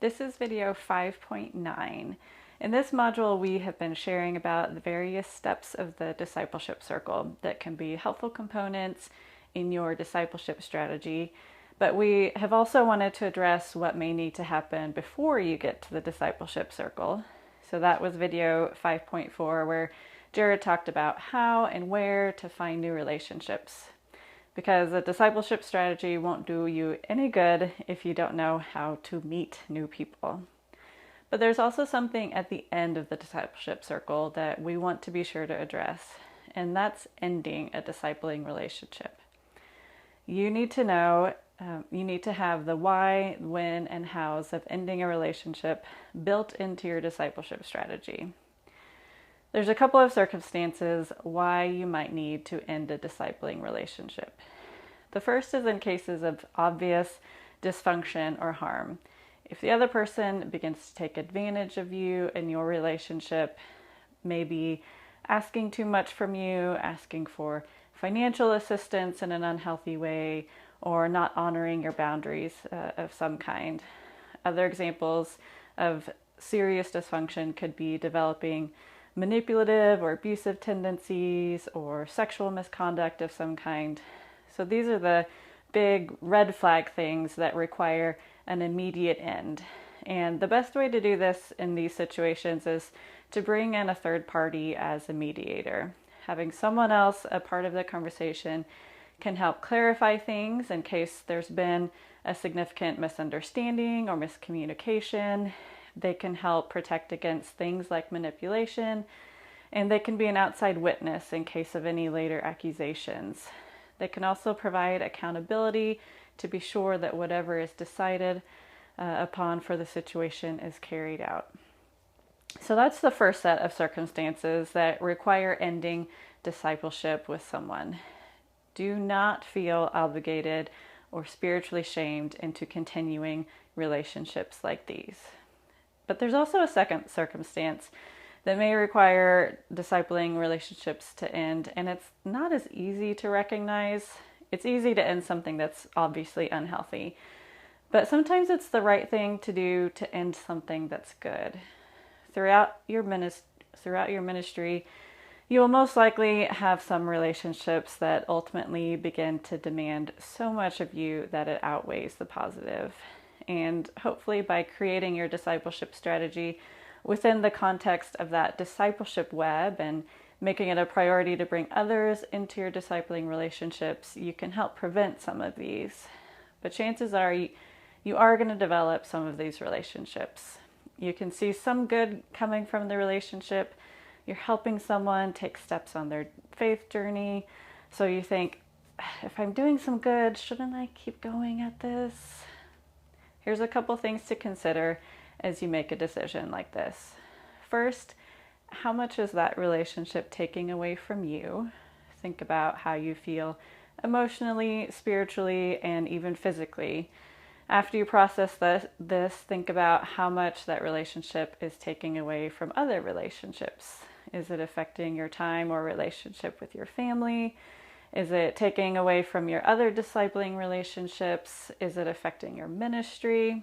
This is video 5.9. In this module, we have been sharing about the various steps of the discipleship circle that can be helpful components in your discipleship strategy, but we have also wanted to address what may need to happen before you get to the discipleship circle. So that was video 5.4, where Jared talked about how and where to find new relationships. Because a discipleship strategy won't do you any good if you don't know how to meet new people. But there's also something at the end of the discipleship circle that we want to be sure to address, and that's ending a discipling relationship. You need to know, you need to have the why, when, and hows of ending a relationship built into your discipleship strategy. There's a couple of circumstances why you might need to end a discipling relationship. The first is in cases of obvious dysfunction or harm. If the other person begins to take advantage of you in your relationship, maybe asking too much from you, asking for financial assistance in an unhealthy way, or not honoring your boundaries of some kind. Other examples of serious dysfunction could be developing manipulative or abusive tendencies or sexual misconduct of some kind. So these are the big red flag things that require an immediate end. And the best way to do this in these situations is to bring in a third party as a mediator. Having someone else a part of the conversation can help clarify things in case there's been a significant misunderstanding or miscommunication. They can help protect against things like manipulation, and they can be an outside witness in case of any later accusations. They can also provide accountability to be sure that whatever is decided upon for the situation is carried out. So that's the first set of circumstances that require ending discipleship with someone. Do not feel obligated or spiritually shamed into continuing relationships like these. But there's also a second circumstance that may require discipling relationships to end, and it's not as easy to recognize. It's easy to end something that's obviously unhealthy, but sometimes it's the right thing to do to end something that's good. Throughout your ministry, you will most likely have some relationships that ultimately begin to demand so much of you that it outweighs the positive. And hopefully by creating your discipleship strategy within the context of that discipleship web and making it a priority to bring others into your discipling relationships, you can help prevent some of these. But chances are you are going to develop some of these relationships. You can see some good coming from the relationship. You're helping someone take steps on their faith journey. So you think, if I'm doing some good, shouldn't I keep going at this? Here's a couple things to consider as you make a decision like this. First, how much is that relationship taking away from you? Think about how you feel emotionally, spiritually, and even physically. After you process this, think about how much that relationship is taking away from other relationships. Is it affecting your time or relationship with your family? Is it taking away from your other discipling relationships? Is it affecting your ministry?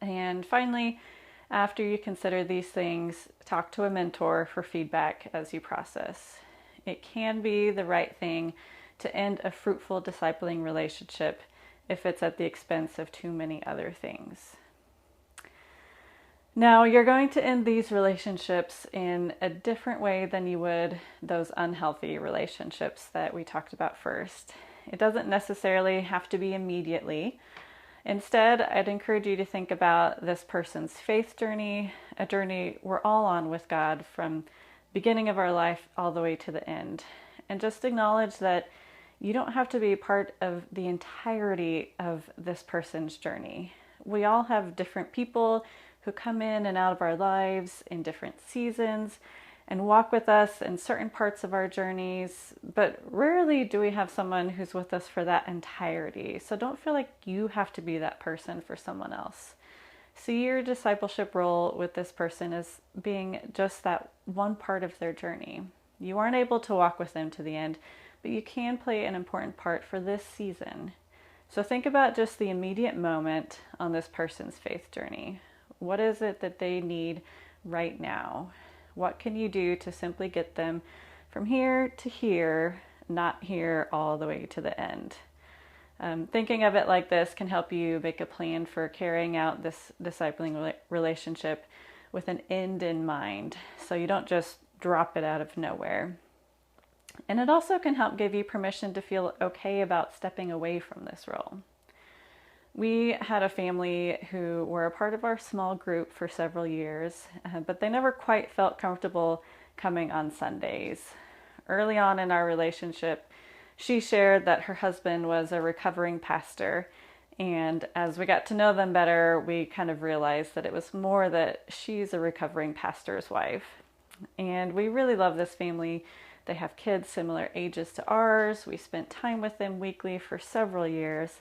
And finally, after you consider these things, talk to a mentor for feedback as you process. It can be the right thing to end a fruitful discipling relationship if it's at the expense of too many other things. Now, you're going to end these relationships in a different way than you would those unhealthy relationships that we talked about first. It doesn't necessarily have to be immediately. Instead, I'd encourage you to think about this person's faith journey, a journey we're all on with God from beginning of our life all the way to the end. And just acknowledge that you don't have to be part of the entirety of this person's journey. We all have different people who come in and out of our lives in different seasons and walk with us in certain parts of our journeys, but rarely do we have someone who's with us for that entirety. So don't feel like you have to be that person for someone else. See your discipleship role with this person as being just that one part of their journey. You aren't able to walk with them to the end, but you can play an important part for this season. So think about just the immediate moment on this person's faith journey. What is it that they need right now? What can you do to simply get them from here to here, not here all the way to the end? Thinking of it like this can help you make a plan for carrying out this discipling relationship with an end in mind, so you don't just drop it out of nowhere. And it also can help give you permission to feel okay about stepping away from this role. We had a family who were a part of our small group for several years, but they never quite felt comfortable coming on Sundays. Early on in our relationship, she shared that her husband was a recovering pastor, and as we got to know them better, we kind of realized that it was more that she's a recovering pastor's wife. And we really love this family. They have kids similar ages to ours. We spent time with them weekly for several years.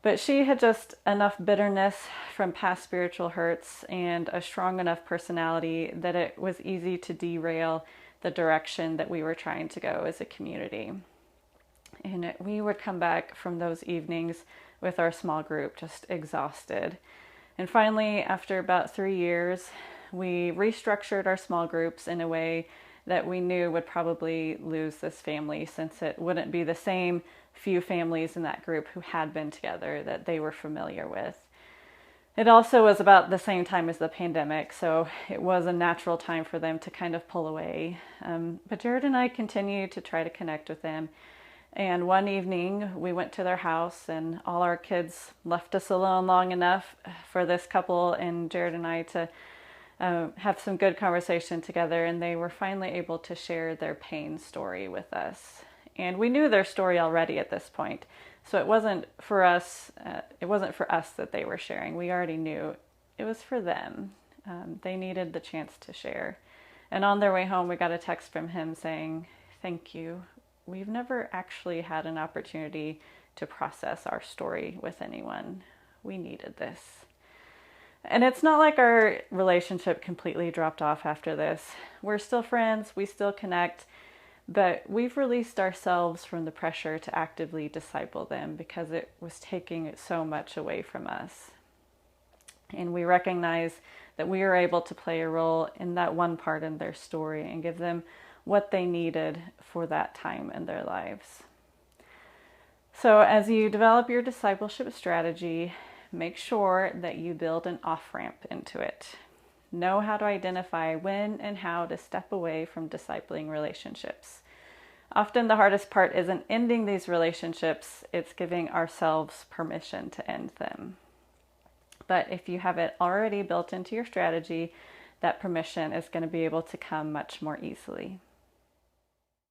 But she had just enough bitterness from past spiritual hurts and a strong enough personality that it was easy to derail the direction that we were trying to go as a community. And we would come back from those evenings with our small group just exhausted. And finally, after about 3 years, we restructured our small groups in a way that we knew would probably lose this family, since it wouldn't be the same few families in that group who had been together that they were familiar with. It also was about the same time as the pandemic, so it was a natural time for them to kind of pull away. But Jared and I continued to try to connect with them. And one evening we went to their house, and all our kids left us alone long enough for this couple and Jared and I to have some good conversation together, and they were finally able to share their pain story with us. And we knew their story already at this point, so it wasn't for us. That they were sharing. We already knew it was for them. They needed the chance to share. And on their way home, we got a text from him saying, "Thank you. We've never actually had an opportunity to process our story with anyone. We needed this." And it's not like our relationship completely dropped off after this. We're still friends, we still connect, but we've released ourselves from the pressure to actively disciple them because it was taking so much away from us. And we recognize that we are able to play a role in that one part in their story and give them what they needed for that time in their lives. So as you develop your discipleship strategy, make sure that you build an off-ramp into it. Know how to identify when and how to step away from discipling relationships. Often the hardest part isn't ending these relationships, it's giving ourselves permission to end them. But if you have it already built into your strategy, that permission is going to be able to come much more easily.